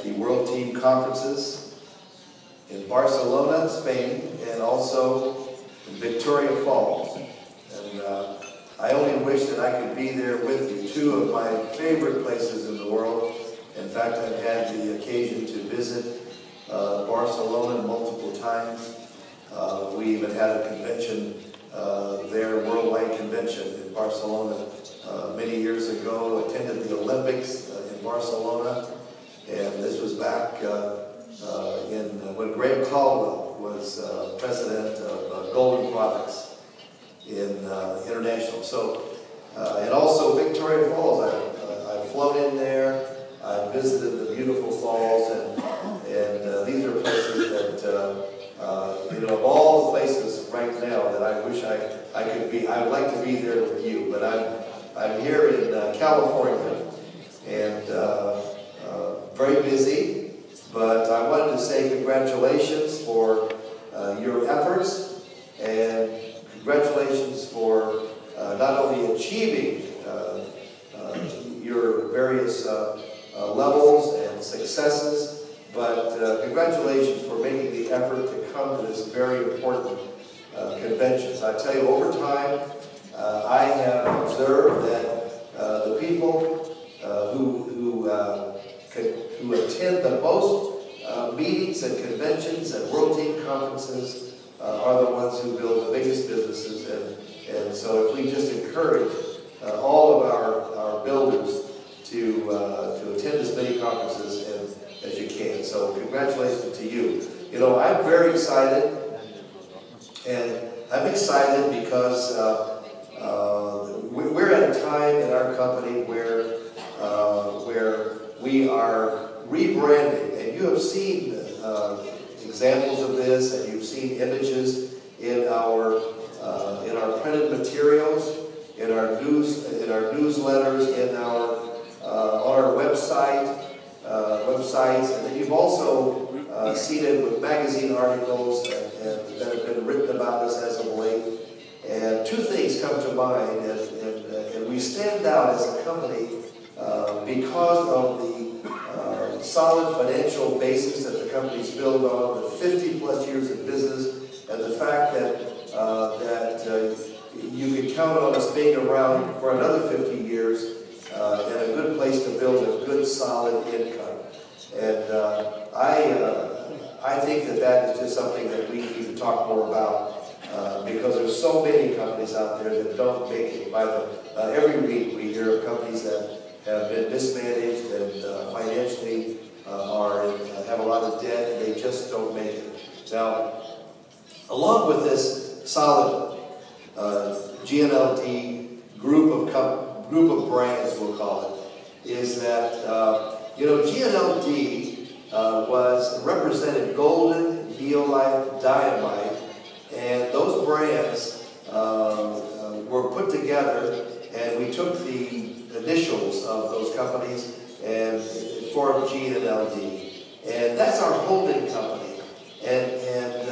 at the World Team Conferences in Barcelona, Spain, and also in Victoria Falls. And I only wish that I could be there with you. Two of my favorite places in the world. In fact, I've had the occasion to visit Barcelona multiple times. We even had a convention there, worldwide convention in Barcelona many years ago. Attended the Olympics in Barcelona, and this was back when Graham Caldwell was president of Golden Products in International. So, and also Victoria Falls. I've flown in there. I visited the beautiful falls, and these are places that you know, of all the places right now that I wish I could be. I would like to be there with you, but I'm here in California, and very busy. But I wanted to say congratulations for your efforts, and congratulations for not only achieving your various levels and successes, but congratulations for making the effort to come to this very important convention. I tell you, over time, I have observed that the people who attend the most meetings and conventions and World Team Conferences are the ones who build the biggest businesses. And so if we just encourage all of our builders to attend as many conferences as you can. So congratulations to you. You know, I'm very excited, and I'm excited because we're at a time in our company where we are rebranding, and you have seen examples of this, and you've seen images in our printed materials, in our newsletters, on our websites, and then you've also seen it with magazine articles and that have been written about us as of late. And two things come to mind, and we stand out as a company because of the solid financial basis that the company's built on, the 50-plus years of business, and the fact that you can count on us being around for another 50 years, and a good place to build a good, solid income. And I think that is just something that we need to talk more about, because there's so many companies out there that don't make it. Every week we hear of companies that have been mismanaged and financially have a lot of debt, and they just don't make it. Now, along with this solid Gnld group of brands, we'll call it, is that you know, Gnld represented golden, neolite, dynamite, and those brands were put together, and we took the initials of those companies and formed Gnld. And that's our holding company. And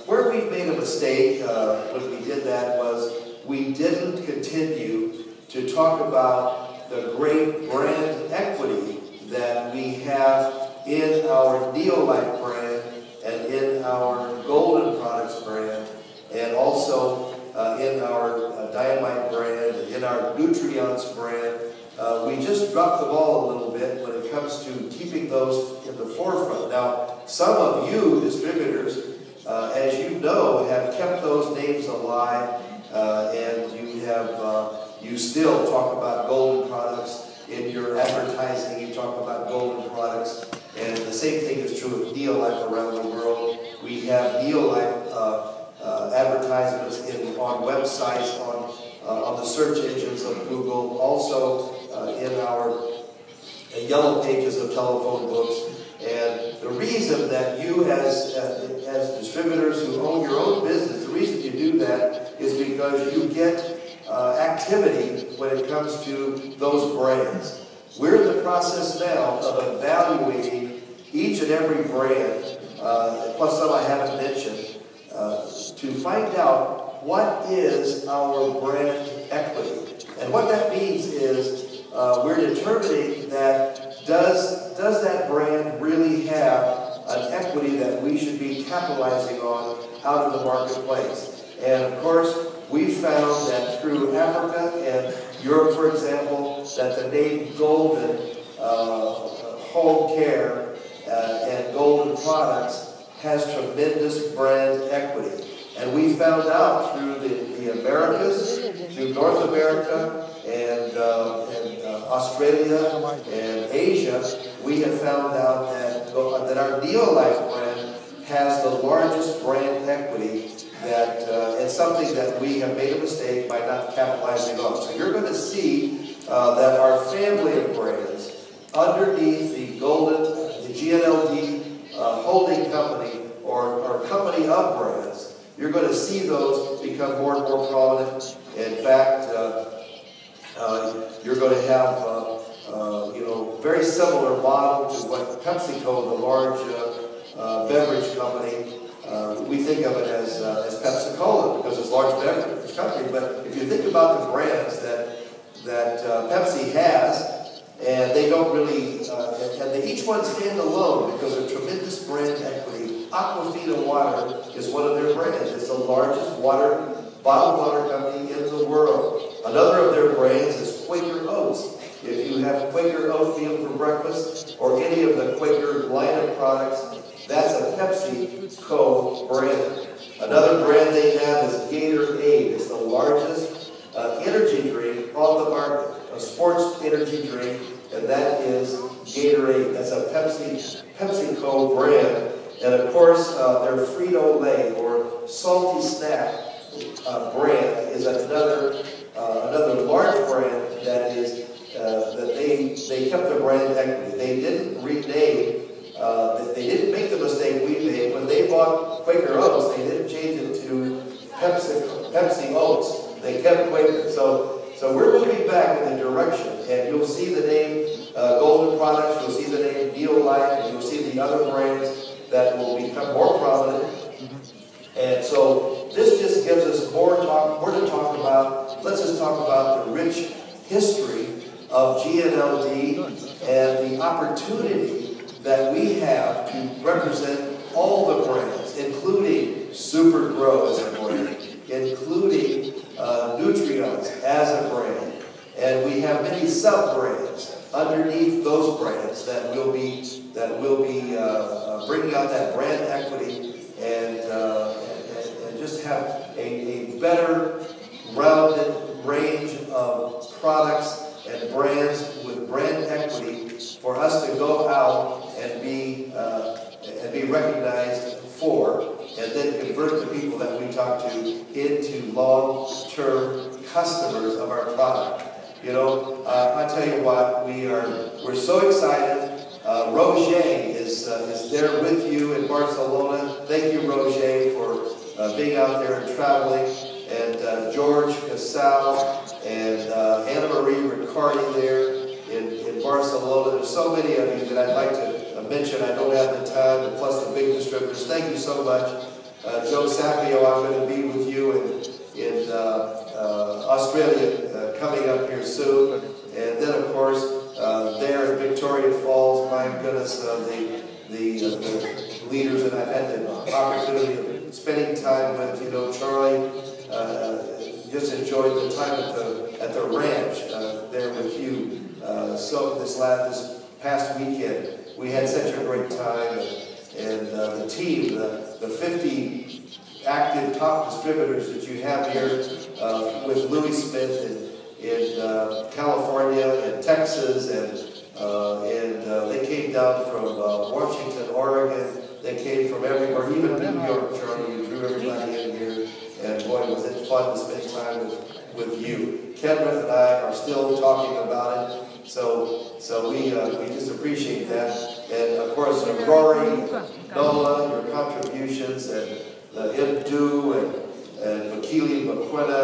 where we made a mistake when we did that was we didn't continue to talk about the great brand equity that we have in our Neolite brand and in our Golden Products brand, and also in our Dynamite brand and in our Nutrients brand. We just dropped the ball a little bit when it comes to keeping those in the forefront. Now, some of you distributors, as you know, have kept those names alive, and you still talk about Golden Products in your advertising. You talk about Golden Products, and the same thing is true with Neolite around the world. We have Neolite advertisements on websites, on the search engines of Google, also in our yellow pages of telephone books. And the reason that you as distributors who own your own business, the reason you do that is because you get activity when it comes to those brands. We're in the process now of evaluating each and every brand, plus some I haven't mentioned, to find out what is our brand equity. And what that means is we're determining that does that brand really equity that we should be capitalizing on out in the marketplace. And of course, we found that through Africa and Europe, for example, that the name Golden Home Care and Golden Products has tremendous brand equity. And we found out through the Americas, through North America and Australia and Asia, we have found out that our Neolife brand has the largest brand equity that it's something that we have made a mistake by not capitalizing on. So you're going to see that our family of brands underneath the Gnld holding company or company of brands, you're going to see those become more and more prominent. In fact, you're going to have very similar model to what PepsiCo, the large beverage company, we think of it as Pepsi-Cola because it's a large beverage company. But if you think about the brands that Pepsi has, and they don't really, each one stand alone because of tremendous brand equity. Aquafina water is one of their brands. It's the largest bottled water company in the world. Another of their brands is Quaker Oats. If you have Quaker oatmeal for breakfast or any of the Quaker line of products, that's a PepsiCo brand. Another brand they have is Gatorade. It's the largest energy drink on the market, a sports energy drink, and that is Gatorade. That's a PepsiCo brand. And of course, their Frito-Lay or salty snack brand is another large brand that is that they kept their brand equity. They didn't rename. They didn't make the mistake we made when they bought Quaker Oats. They didn't change it to Pepsi Oats. They kept Quaker. So we're moving back in the direction, and you'll see the name Golden Products. You'll see the name Neolife, and you'll see the other brands that will become more prominent. And so this just gives us more to talk about. Let's just talk about the rich history of Gnld and the opportunity that we have to represent all the brands, including Super Grow as a brand, including Nutrients as a brand. And we have many sub-brands underneath those brands that will be bringing out that brand equity and just have a better rounded range of products and brands with brand equity for us to go out and be recognized for, and then convert the people that we talk to into long-term customers of our product. You know, I tell you what, we're so excited. Roger is there with you in Barcelona. Thank you, Roger, for being out there and traveling. And George Casal and Anna Marie Riccardi there in Barcelona. There's so many of you that I'd like to mention. I don't have the time, and plus the big distributors. Thank you so much. Joe Sapio, I'm going to be with you in Australia coming up here soon. And then, of course, there in Victoria Falls, my goodness, the leaders that I've had the opportunity of spending time with, you know, Charlie, just enjoyed the time at the ranch there with you. So this past weekend, we had such a great time, and the team, the 50 active top distributors that you have here with Louis Smith in California and Texas, and they came down from Washington, Oregon. They came from everywhere, even New York, Charlie. You drew everybody in here, and boy, was it fun to spend time with you. Kendra and I are still talking about it, so we just appreciate that. And of course, Rory, Nola, your contributions, and Imdu and Vakili Maquina,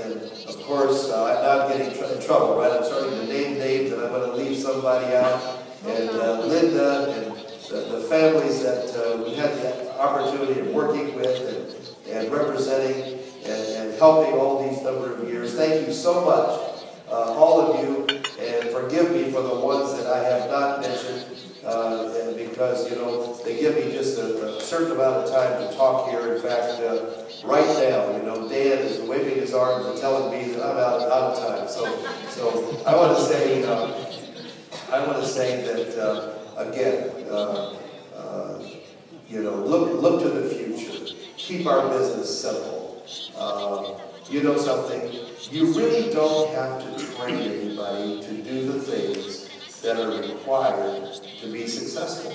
and of course, I'm not getting in trouble, right? I'm starting to name names, and I'm going to leave somebody out. And Linda and the families that we had the opportunity of working with and representing and helping all these number of years. Thank you so much, all of you, and forgive me for the ones that I have not mentioned, and because, you know, they give me just a certain amount of time to talk here. In fact, right now, you know, Dan is waving his arms and telling me that I'm out of time. So I want to say, that again, you know, look to the future. Keep our business simple. You know something? You really don't have to train anybody to do the things that are required to be successful.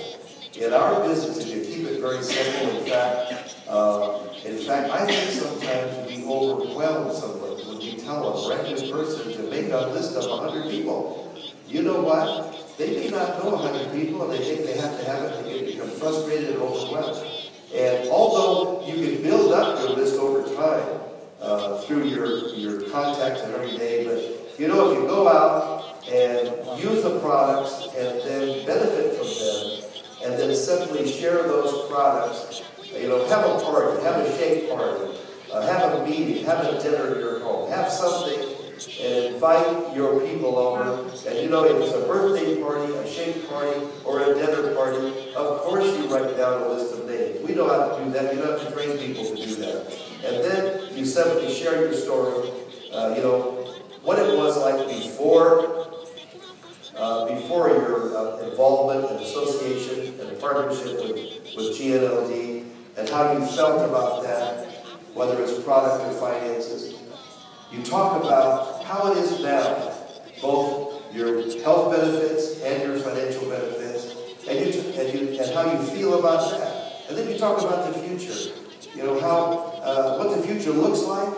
In our business, if you keep it very simple, in fact, I think sometimes we overwhelm someone when we tell a brand new person to make a list of 100 people. You know what? They may not know 100 people, and they think they have to have it, and they become frustrated and overwhelmed. And although you can build up your list over time through your contacts and every day, but you know, if you go out and use the products and then benefit from them, and then simply share those products, you know, have a party, have a shake party, have a meeting, have a dinner in your home, have something, and invite your people over. And you know, if it's a birthday party, a shake party, or a dinner party, of course you write down a list of names. We know how to do that. You don't have to train people to do that. And then you simply share your story, you know, what it was like before your involvement and association and partnership with Gnld, and how you felt about that, whether it's product or finances. You talk about how it is now, both your health benefits and your financial benefits, and how you feel about that. And then you talk about the future. You know, what the future looks like,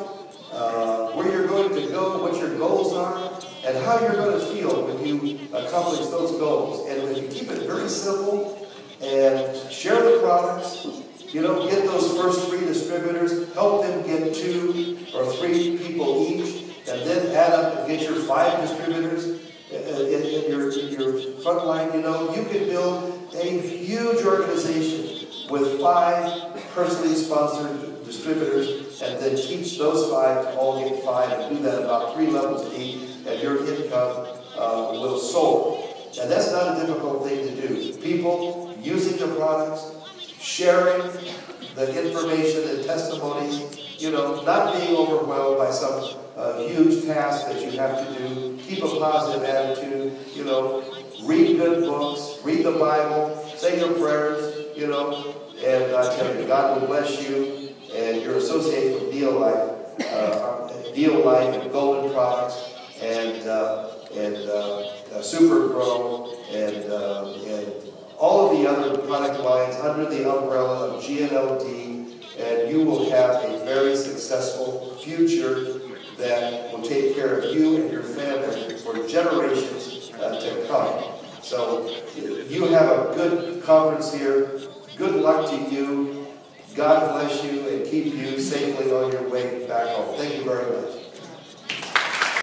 where you're going to go, what your goals are, and how you're going to feel when you accomplish those goals. And when you keep it very simple and share the products, you know, get those first 3 distributors, help them get 2 or 3 people each, and then add up and get your 5 distributors in your front line. You know, you can build a huge organization with 5 personally sponsored distributors, and then teach those 5 to all get 5, and do that about 3 levels deep, and your income will soar. And that's not a difficult thing to do. People using the products, sharing the information and testimonies, you know, not being overwhelmed by some huge task that you have to do. Keep a positive attitude, you know, read good books, read the Bible, say your prayers, you know, and I tell you, God will bless you, and you're associated with Gnld Life and Golden Products, and Super Pro, and all of the other product lines under the umbrella of Gnld, and you will have a very successful future that will take care of you and your family for generations to come. So you have a good conference here. Good luck to you. God bless you and keep you safely on your way back home. Thank you very much.